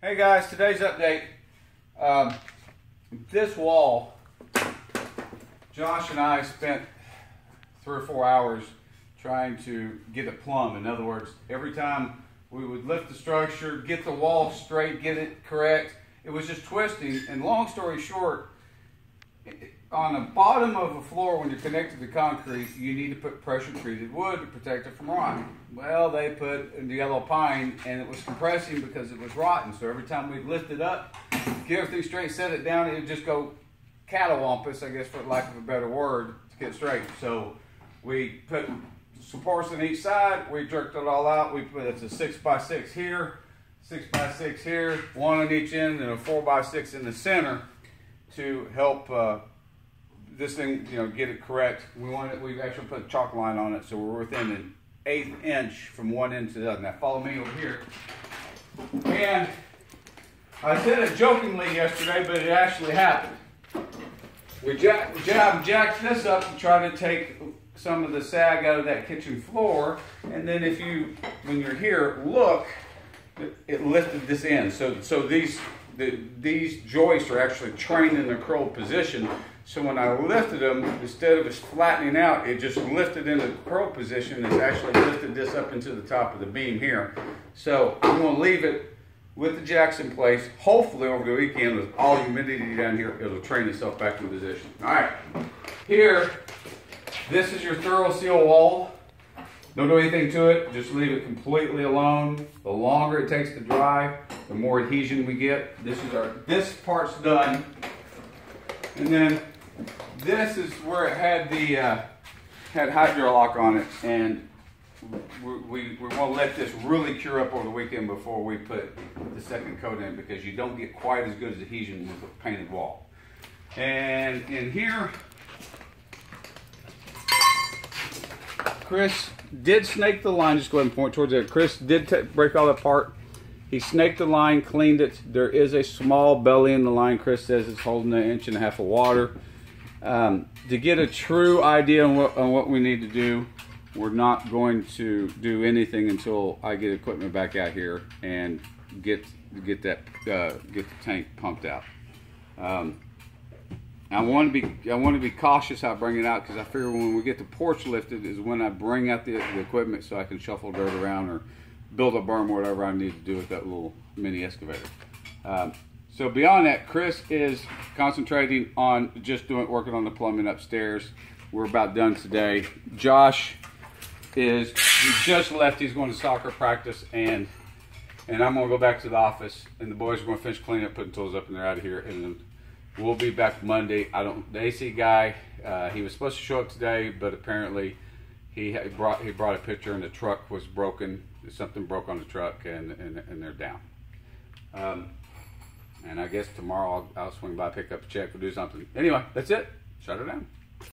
Hey guys, today's update. This wall, Josh and I spent 3 or 4 hours trying to get it plumb. In other words, every time we would lift the structure, get the wall straight, get it correct, it was just twisting. And long story short, on the bottom of a floor, when you're connected to concrete, you need to put pressure treated wood to protect it from rotting. Well, they put the yellow pine and it was compressing because it was rotten. So every time we'd lift it up, get everything straight, set it down, it would just go catawampus, I guess for lack of a better word, to get straight. So we put supports on each side, we jerked it all out. We put it's a 6x6 here, 6x6 here, one on each end, and a 4x6 in the center to help this thing, get it correct. We've actually put a chalk line on it, so we're within an 1/8 inch from one end to the other. Now follow me over here. And I said it jokingly yesterday, but it actually happened. We jacked this up to try to take some of the sag out of that kitchen floor, and then when you're here, look, it lifted this end. So these joists are actually trained in the curled position. So when I lifted them, instead of it flattening out, it just lifted into the curled position. It's actually lifted this up into the top of the beam here. So I'm going to leave it with the jacks in place. Hopefully over the weekend, with all humidity down here, it'll train itself back in position. All right, here, this is your thorough seal wall. Don't do anything to it, just leave it completely alone. The longer it takes to dry, the more adhesion we get. This part's done. And then this is where it had the had Hydrolock on it, and we want to let this really cure up over the weekend before we put the second coat in, because you don't get quite as good as adhesion with a painted wall. And in here, Chris did snake the line. Just go ahead and point towards it. Chris did break all that apart. He snaked the line, cleaned it. There is a small belly in the line. Chris says it's holding 1.5 inches of water. To get a true idea on what we need to do, we're not going to do anything until I get equipment back out here and get the tank pumped out. I want to be cautious how I bring it out, because I figure when we get the porch lifted is when I bring out the equipment so I can shuffle dirt around or build a berm, whatever I need to do with that little mini excavator. So beyond that, Chris is concentrating on just working on the plumbing upstairs. We're about done today. Josh he just left. He's going to soccer practice, and I'm going to go back to the office, and the boys are going to finish cleaning up, putting tools up, and they're out of here. And then we'll be back Monday. The AC guy, he was supposed to show up today, but apparently he brought a picture, and the truck was broken. Something broke on the truck, and they're down. And I guess tomorrow I'll swing by, pick up a check, or do something. Anyway, that's it. Shut her down.